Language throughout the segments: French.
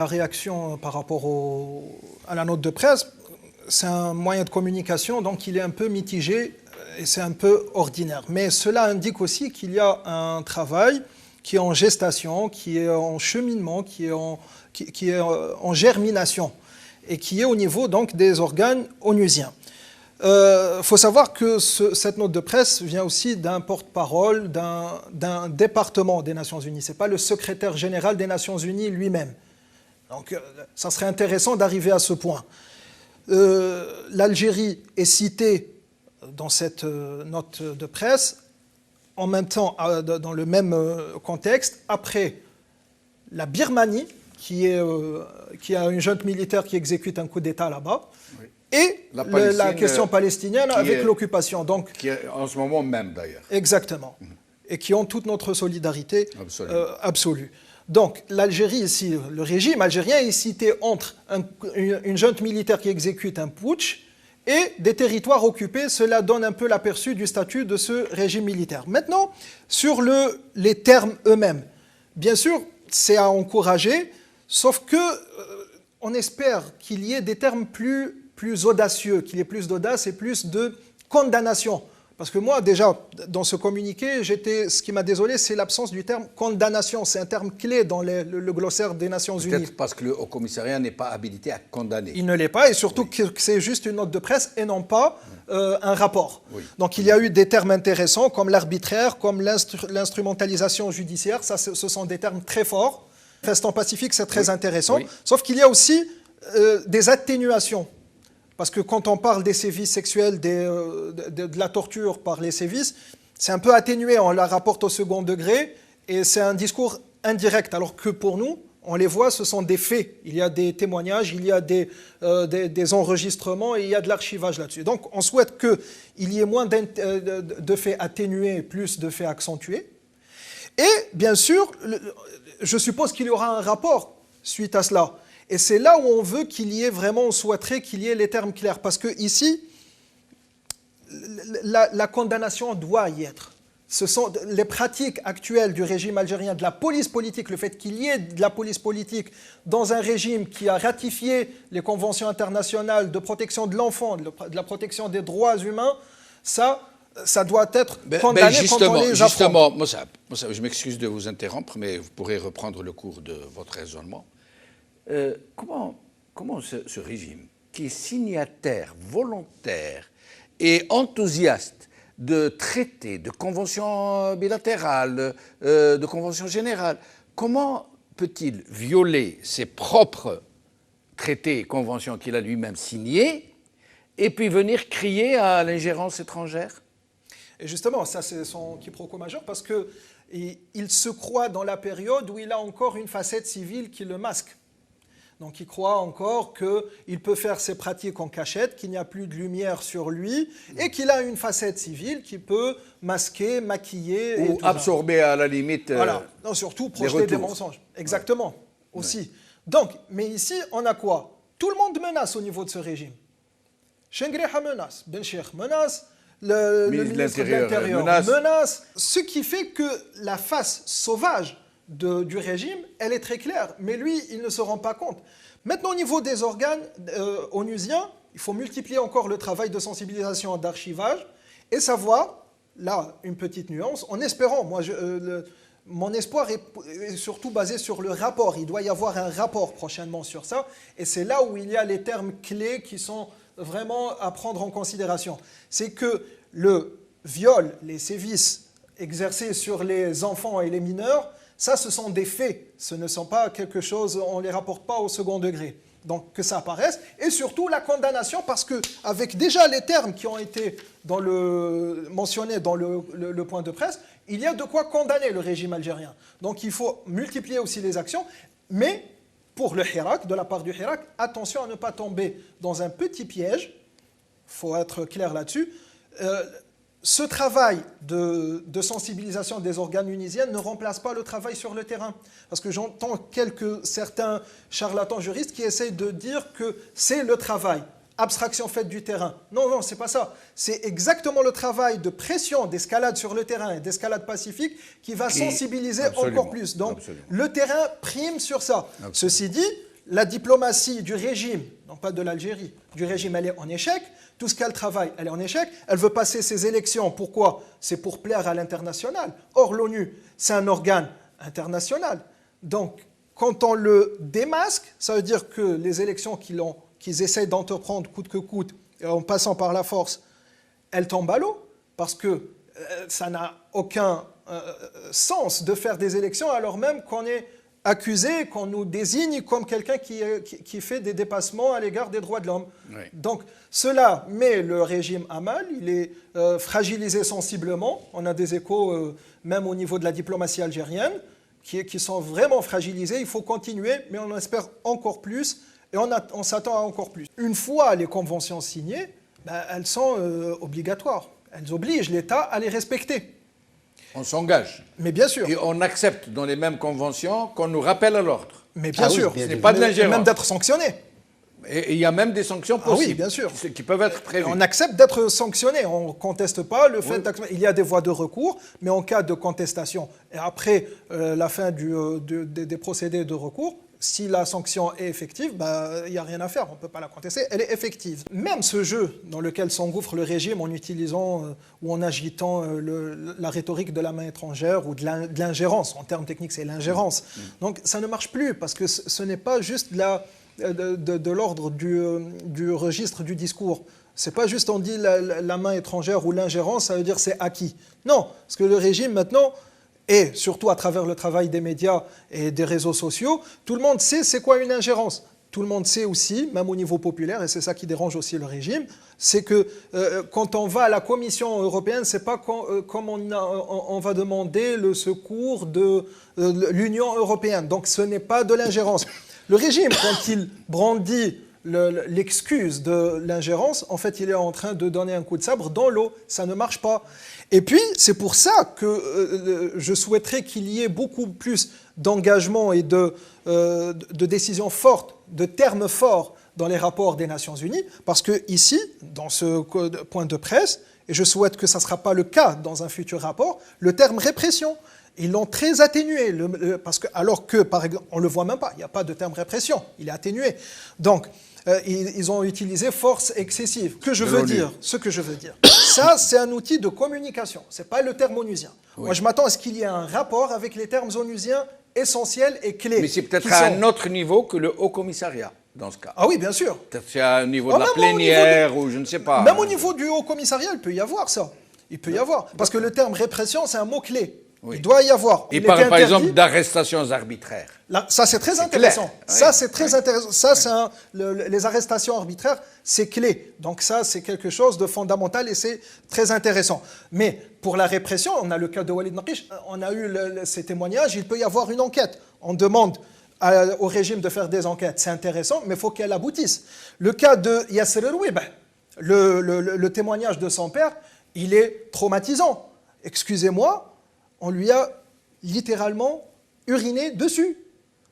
La réaction par rapport à la note de presse, c'est un moyen de communication, donc il est un peu mitigé et c'est un peu ordinaire. Mais cela indique aussi qu'il y a un travail qui est en gestation, qui est en cheminement, qui est en germination et qui est au niveau donc des organes onusiens. Faut savoir que cette note de presse vient aussi d'un porte-parole d'un département des Nations Unies. Ce n'est pas le secrétaire général des Nations Unies lui-même. Donc ça serait intéressant d'arriver à ce point. L'Algérie est citée dans cette note de presse, en même temps, dans le même contexte, après la Birmanie, qui a une junte militaire qui exécute un coup d'État là-bas, oui. Et la question palestinienne avec l'occupation. Qui est en ce moment même, d'ailleurs. Exactement. Et qui ont toute notre solidarité absolue. Donc, l'Algérie ici, le régime algérien est cité entre une junte militaire qui exécute un putsch et des territoires occupés. Cela donne un peu l'aperçu du statut de ce régime militaire. Maintenant, sur les termes eux-mêmes, bien sûr, c'est à encourager, sauf que on espère qu'il y ait des termes plus audacieux, qu'il y ait plus d'audace et plus de condamnation. Parce que moi, déjà, dans ce communiqué, ce qui m'a désolé, c'est l'absence du terme condamnation. C'est un terme clé dans le glossaire des Nations Unies. Peut-être parce que le Haut Commissariat n'est pas habilité à condamner. Il ne l'est pas, et surtout que c'est juste une note de presse et non pas un rapport. Oui. Donc il y a eu des termes intéressants, comme l'arbitraire, comme l'instrumentalisation judiciaire. Ça, ce sont des termes très forts. Festin pacifique, c'est très intéressant. Oui. Sauf qu'il y a aussi des atténuations. Parce que quand on parle des sévices sexuels, de la torture par les sévices, c'est un peu atténué, on la rapporte au second degré, et c'est un discours indirect, alors que pour nous, on les voit, ce sont des faits. Il y a des témoignages, il y a des enregistrements, et il y a de l'archivage là-dessus. Donc on souhaite qu'il y ait moins de faits atténués, plus de faits accentués. Et bien sûr, je suppose qu'il y aura un rapport suite à cela. Et c'est là où on veut qu'il y ait vraiment, on souhaiterait qu'il y ait les termes clairs. Parce que ici, la condamnation doit y être. Ce sont les pratiques actuelles du régime algérien, de la police politique, le fait qu'il y ait de la police politique dans un régime qui a ratifié les conventions internationales de protection de l'enfant, de la protection des droits humains, ça doit être condamné quand on les affronte. Justement, Mossab, je m'excuse de vous interrompre, mais vous pourrez reprendre le cours de votre raisonnement. Comment ce régime, qui est signataire, volontaire et enthousiaste de traités, de conventions bilatérales, de conventions générales, comment peut-il violer ses propres traités et conventions qu'il a lui-même signés et puis venir crier à l'ingérence étrangère? Et justement, ça c'est son quiproquo majeur parce qu'il se croit dans la période où il a encore une facette civile qui le masque. Donc il croit encore qu'il peut faire ses pratiques en cachette, qu'il n'y a plus de lumière sur lui et qu'il a une facette civile qui peut masquer, maquiller. Ou absorber à la limite voilà. Non, surtout projeter des mensonges. Exactement, ouais. Aussi. Ouais. Donc, mais ici, on a quoi? Tout le monde menace au niveau de ce régime. Chengreha menace, Bencheikh menace, le ministre de l'Intérieur menace. Ce qui fait que la face sauvage du régime, elle est très claire, mais lui, il ne se rend pas compte. Maintenant, au niveau des organes onusiens, il faut multiplier encore le travail de sensibilisation, d'archivage, et savoir, là, une petite nuance, en espérant, moi, mon espoir est surtout basé sur le rapport. Il doit y avoir un rapport prochainement sur ça, et c'est là où il y a les termes clés qui sont vraiment à prendre en considération. C'est que le viol, les sévices exercés sur les enfants et les mineurs, ça, ce sont des faits, ce ne sont pas quelque chose, on ne les rapporte pas au second degré. Donc que ça apparaisse, et surtout la condamnation, parce qu'avec déjà les termes qui ont été mentionnés dans le point de presse, il y a de quoi condamner le régime algérien. Donc il faut multiplier aussi les actions, mais pour le Hirak, de la part du Hirak, attention à ne pas tomber dans un petit piège, il faut être clair là-dessus. Ce travail de sensibilisation des organes unisiens ne remplace pas le travail sur le terrain. Parce que j'entends certains charlatans juristes qui essayent de dire que c'est le travail, abstraction faite du terrain. Non, non, c'est pas ça. C'est exactement le travail de pression, d'escalade sur le terrain et d'escalade pacifique qui va sensibiliser encore plus. Donc le terrain prime sur ça. Absolument. Ceci dit, la diplomatie du régime, non pas de l'Algérie, du régime, elle est en échec. Tout ce qu'elle travaille, elle est en échec. Elle veut passer ses élections. Pourquoi? C'est pour plaire à l'international. Or, l'ONU, c'est un organe international. Donc, quand on le démasque, ça veut dire que les élections qu'ils essayent d'entreprendre coûte que coûte, en passant par la force, elles tombent à l'eau, parce que ça n'a aucun sens de faire des élections alors même qu'on est accusé, qu'on nous désigne comme quelqu'un qui fait des dépassements à l'égard des droits de l'homme. Oui. Donc cela met le régime à mal, il est fragilisé sensiblement. On a des échos même au niveau de la diplomatie algérienne qui sont vraiment fragilisés. Il faut continuer, mais on espère encore plus et on s'attend à encore plus. Une fois les conventions signées, elles sont obligatoires. Elles obligent l'État à les respecter. On s'engage. Mais bien sûr. Et on accepte dans les mêmes conventions qu'on nous rappelle à l'ordre. Mais bien sûr. Ce n'est pas de l'ingérence. Même d'être sanctionné. Et il y a même des sanctions possibles. Oui, bien sûr. Qui peuvent être prévues. On accepte d'être sanctionné. On ne conteste pas le fait d'accepter. Il y a des voies de recours, mais en cas de contestation, et après la fin des procédés de recours, si la sanction est effective, il n'y a rien à faire, on ne peut pas la contester, elle est effective. Même ce jeu dans lequel s'engouffre le régime en utilisant ou en agitant la rhétorique de la main étrangère ou de l'ingérence, en termes techniques c'est l'ingérence, donc ça ne marche plus parce que ce n'est pas juste de l'ordre du registre du discours. C'est pas juste on dit la main étrangère ou l'ingérence, ça veut dire c'est acquis. Non, parce que le régime maintenant, et surtout à travers le travail des médias et des réseaux sociaux, tout le monde sait c'est quoi une ingérence. Tout le monde sait aussi, même au niveau populaire, et c'est ça qui dérange aussi le régime, c'est que quand on va à la Commission européenne, c'est pas comme on va demander le secours de l'Union européenne. Donc ce n'est pas de l'ingérence. Le régime, quand il brandit l'excuse de l'ingérence, en fait, il est en train de donner un coup de sabre dans l'eau. Ça ne marche pas. Et puis, c'est pour ça que je souhaiterais qu'il y ait beaucoup plus d'engagement et de décisions fortes, de termes forts dans les rapports des Nations Unies, parce que ici, dans ce point de presse, et je souhaite que ça ne sera pas le cas dans un futur rapport, le terme répression, ils l'ont très atténué, alors que, par exemple, on ne le voit même pas, il n'y a pas de terme répression, il est atténué. Donc, ils ont utilisé force excessive. Ce que je veux dire, ça, c'est un outil de communication, ce n'est pas le terme onusien. Oui. Moi, je m'attends à ce qu'il y ait un rapport avec les termes onusiens essentiels et clés. Mais c'est peut-être à un autre niveau que le Haut Commissariat, dans ce cas. Ah oui, bien sûr. Peut-être c'est à un niveau de la plénière ou je ne sais pas. Même au niveau du Haut Commissariat, il peut y avoir ça. Il peut y avoir. Parce que le terme répression, c'est un mot-clé. Oui. Il doit y avoir. Il parle par exemple d'arrestations arbitraires. Là, ça, c'est très intéressant. Ça, c'est très intéressant. Ça, c'est les arrestations arbitraires, c'est clé. Donc ça, c'est quelque chose de fondamental et c'est très intéressant. Mais pour la répression, on a le cas de Walid Naqish, on a eu ces témoignages, il peut y avoir une enquête. On demande au régime de faire des enquêtes. C'est intéressant, mais il faut qu'elle aboutisse. Le cas de Yasser Rouib, le témoignage de son père, il est traumatisant. Excusez-moi, on lui a littéralement uriné dessus.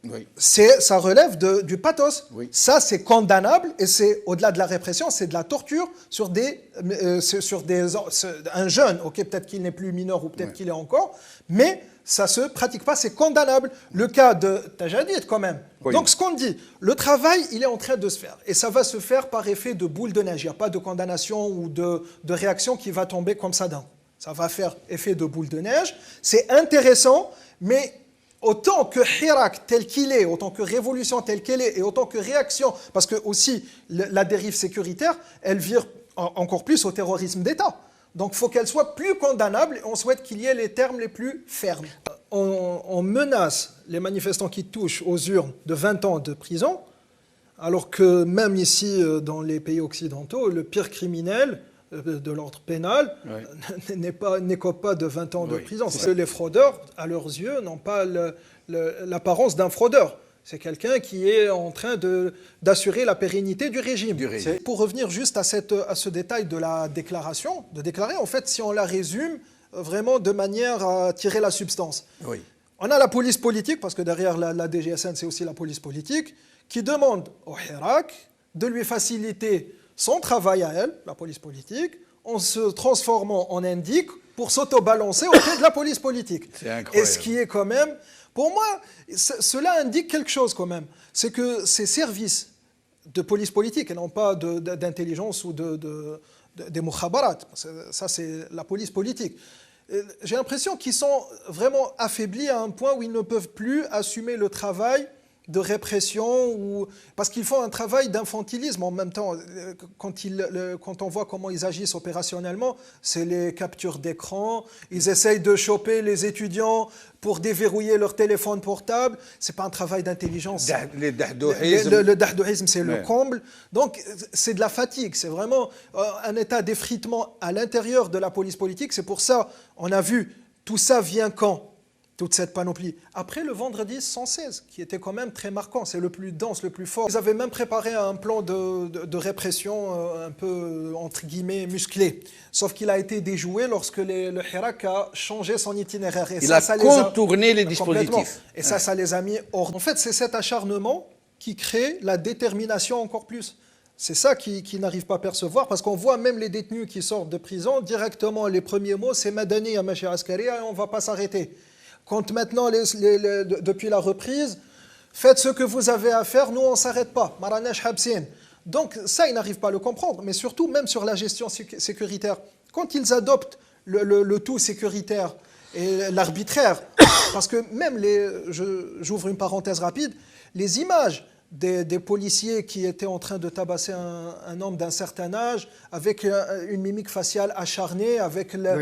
Oui. Ça relève du pathos. Oui. Ça, c'est condamnable et c'est au-delà de la répression, c'est de la torture sur un jeune. Ok, peut-être qu'il n'est plus mineur ou peut-être qu'il est encore, mais ça se pratique pas, c'est condamnable. Le cas de Tajadid, quand même. Oui. Donc, ce qu'on dit, le travail, il est en train de se faire. Et ça va se faire par effet de boule de neige. Il n'y a pas de condamnation ou de réaction qui va tomber comme ça d'un coup. Ça va faire effet de boule de neige. C'est intéressant, mais autant que Hirak tel qu'il est, autant que révolution telle qu'elle est, et autant que réaction, parce que aussi la dérive sécuritaire, elle vire encore plus au terrorisme d'État. Donc il faut qu'elle soit plus condamnable, et on souhaite qu'il y ait les termes les plus fermes. On menace les manifestants qui touchent aux urnes de 20 ans de prison, alors que même ici, dans les pays occidentaux, le pire criminel de l'ordre pénal n'écope pas de 20 ans de prison. Parce que les fraudeurs, à leurs yeux, n'ont pas l'apparence d'un fraudeur. C'est quelqu'un qui est en train d'assurer la pérennité du régime. Pour revenir juste à ce détail de la déclaration, de déclarer, en fait, si on la résume vraiment de manière à tirer la substance. Oui. On a la police politique, parce que derrière la DGSN, c'est aussi la police politique, qui demande au Hirak de lui faciliter son travail à elle, la police politique, en se transformant en indique pour s'auto-balancer au pied de la police politique. C'est incroyable. Et ce qui est quand même, Pour moi, cela indique quelque chose quand même. C'est que ces services de police politique, et non pas d'intelligence ou des mukhabarat, ça c'est la police politique, j'ai l'impression qu'ils sont vraiment affaiblis à un point où ils ne peuvent plus assumer le travail de répression, parce qu'ils font un travail d'infantilisme en même temps. Quand on voit comment ils agissent opérationnellement, c'est les captures d'écran, ils essayent de choper les étudiants pour déverrouiller leur téléphone portable. Ce n'est pas un travail d'intelligence. Le dahdouhisme, c'est le comble. Donc, c'est de la fatigue. C'est vraiment un état d'effritement à l'intérieur de la police politique. C'est pour ça, on a vu, tout ça vient quand ? Toute cette panoplie. Après le vendredi 116, qui était quand même très marquant, c'est le plus dense, le plus fort. Ils avaient même préparé un plan de répression un peu, entre guillemets, musclé. Sauf qu'il a été déjoué lorsque le Hirak a changé son itinéraire. Et il a contourné les dispositifs. Et ça les a mis hors. En fait, c'est cet acharnement qui crée la détermination encore plus. C'est ça qu'ils n'arrivent pas à percevoir, parce qu'on voit même les détenus qui sortent de prison, directement, les premiers mots, c'est Madani à Machi Askari, et on ne va pas s'arrêter. Quand maintenant, depuis la reprise, faites ce que vous avez à faire, nous on ne s'arrête pas. Maranesh Habsin. Donc ça, ils n'arrivent pas à le comprendre, mais surtout même sur la gestion sécuritaire. Quand ils adoptent le tout sécuritaire et l'arbitraire, parce que même, j'ouvre une parenthèse rapide, les images des policiers qui étaient en train de tabasser un homme d'un certain âge, avec une mimique faciale acharnée, avec la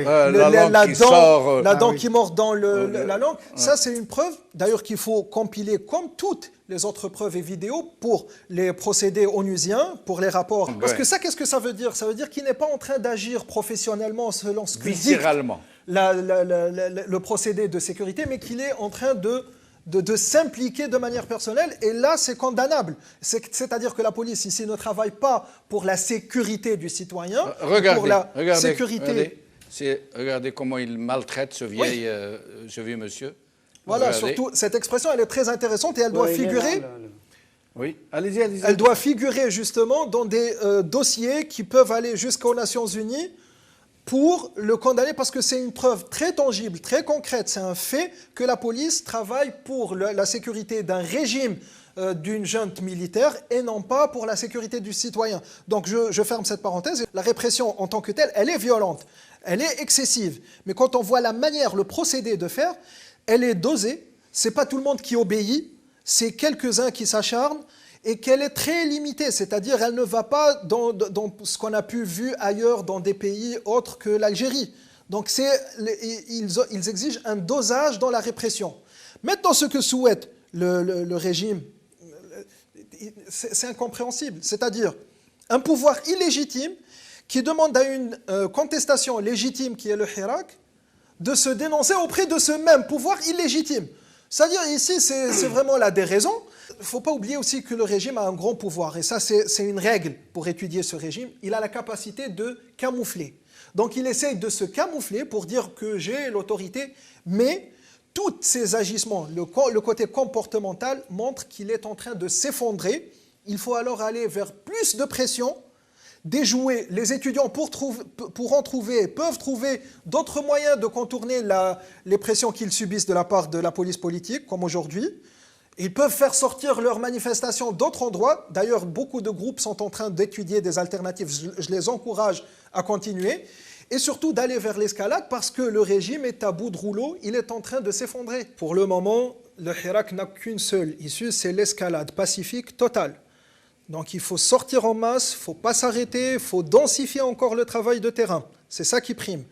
dent qui mord dans la langue. Ça, c'est une preuve, d'ailleurs, qu'il faut compiler comme toutes les autres preuves et vidéos pour les procédés onusiens, pour les rapports. Parce que ça, qu'est-ce que ça veut dire? Ça veut dire qu'il n'est pas en train d'agir professionnellement selon ce que dit le procédé de sécurité, mais qu'il est en train de s'impliquer de manière personnelle, et là c'est condamnable. C'est-à-dire que la police ici ne travaille pas pour la sécurité du citoyen, pour la sécurité. Regardez comment il maltraite ce vieux monsieur. Voilà, surtout cette expression, elle est très intéressante et elle doit figurer. Oui, allez-y. Elle doit figurer justement dans des dossiers qui peuvent aller jusqu'aux Nations Unies pour le condamner, parce que c'est une preuve très tangible, très concrète. C'est un fait que la police travaille pour la sécurité d'un régime, d'une junte militaire, et non pas pour la sécurité du citoyen. Donc je ferme cette parenthèse. La répression en tant que telle, elle est violente, elle est excessive. Mais quand on voit la manière, le procédé de faire, elle est dosée. Ce n'est pas tout le monde qui obéit, c'est quelques-uns qui s'acharnent, et qu'elle est très limitée, c'est-à-dire elle ne va pas dans ce qu'on a pu voir ailleurs dans des pays autres que l'Algérie. Donc ils exigent un dosage dans la répression. Maintenant, ce que souhaite le régime, c'est incompréhensible, c'est-à-dire un pouvoir illégitime qui demande à une contestation légitime qui est le Hirak de se dénoncer auprès de ce même pouvoir illégitime. C'est-à-dire ici, c'est vraiment la déraison. Il ne faut pas oublier aussi que le régime a un grand pouvoir, et ça c'est une règle pour étudier ce régime. Il a la capacité de camoufler. Donc il essaye de se camoufler pour dire que j'ai l'autorité, mais tous ces agissements, le côté comportemental montre qu'il est en train de s'effondrer. Il faut alors aller vers plus de pression, déjouer les étudiants peuvent trouver d'autres moyens de contourner les pressions qu'ils subissent de la part de la police politique, comme aujourd'hui. Ils peuvent faire sortir leurs manifestations d'autres endroits. D'ailleurs, beaucoup de groupes sont en train d'étudier des alternatives. Je les encourage à continuer. Et surtout d'aller vers l'escalade, parce que le régime est à bout de rouleau. Il est en train de s'effondrer. Pour le moment, le Hirak n'a qu'une seule issue, c'est l'escalade pacifique totale. Donc il faut sortir en masse, il ne faut pas s'arrêter, il faut densifier encore le travail de terrain. C'est ça qui prime.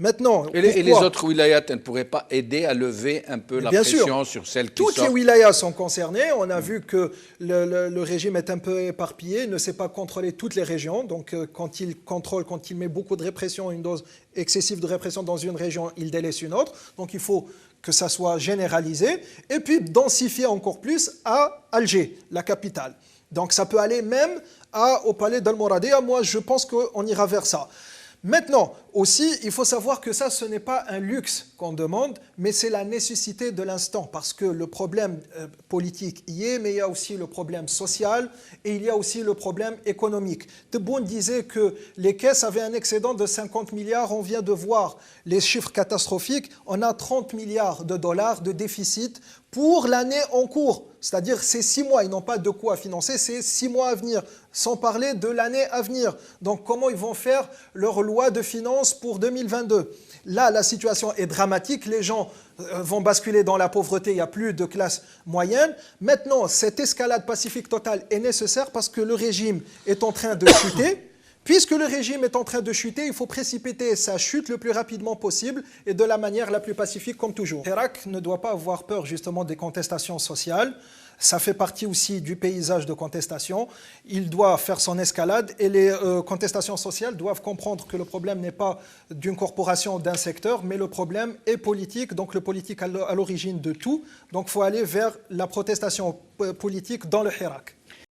Maintenant, et les autres wilayas ne pourraient pas aider à lever un peu la pression sur celles qui sortent? Toutes les wilayas sont concernées. On a vu que le régime est un peu éparpillé, il ne sait pas contrôler toutes les régions. Donc quand il met beaucoup de répression, une dose excessive de répression dans une région, il délaisse une autre. Donc il faut que ça soit généralisé. Et puis densifier encore plus à Alger, la capitale. Donc ça peut aller même au palais d'Al-Moradea. Moi, je pense qu'on ira vers ça. Maintenant, aussi, il faut savoir que ça, ce n'est pas un luxe qu'on demande, mais c'est la nécessité de l'instant, parce que le problème politique y est, mais il y a aussi le problème social et il y a aussi le problème économique. Tebboune disait que les caisses avaient un excédent de 50 milliards, on vient de voir les chiffres catastrophiques, on a 30 milliards de dollars de déficit pour l'année en cours, c'est-à-dire ces 6 mois, ils n'ont pas de quoi financer ces 6 mois à venir, sans parler de l'année à venir. Donc comment ils vont faire leur loi de finances pour 2022? Là, la situation est dramatique, les gens vont basculer dans la pauvreté, il n'y a plus de classe moyenne. Maintenant, cette escalade pacifique totale est nécessaire parce que le régime est en train de chuter. Puisque le régime est en train de chuter, il faut précipiter sa chute le plus rapidement possible et de la manière la plus pacifique comme toujours. L'Irak ne doit pas avoir peur justement des contestations sociales. Ça fait partie aussi du paysage de contestation. Il doit faire son escalade et les contestations sociales doivent comprendre que le problème n'est pas d'une corporation ou d'un secteur, mais le problème est politique, donc le politique à l'origine de tout. Donc il faut aller vers la protestation politique dans le Hirak.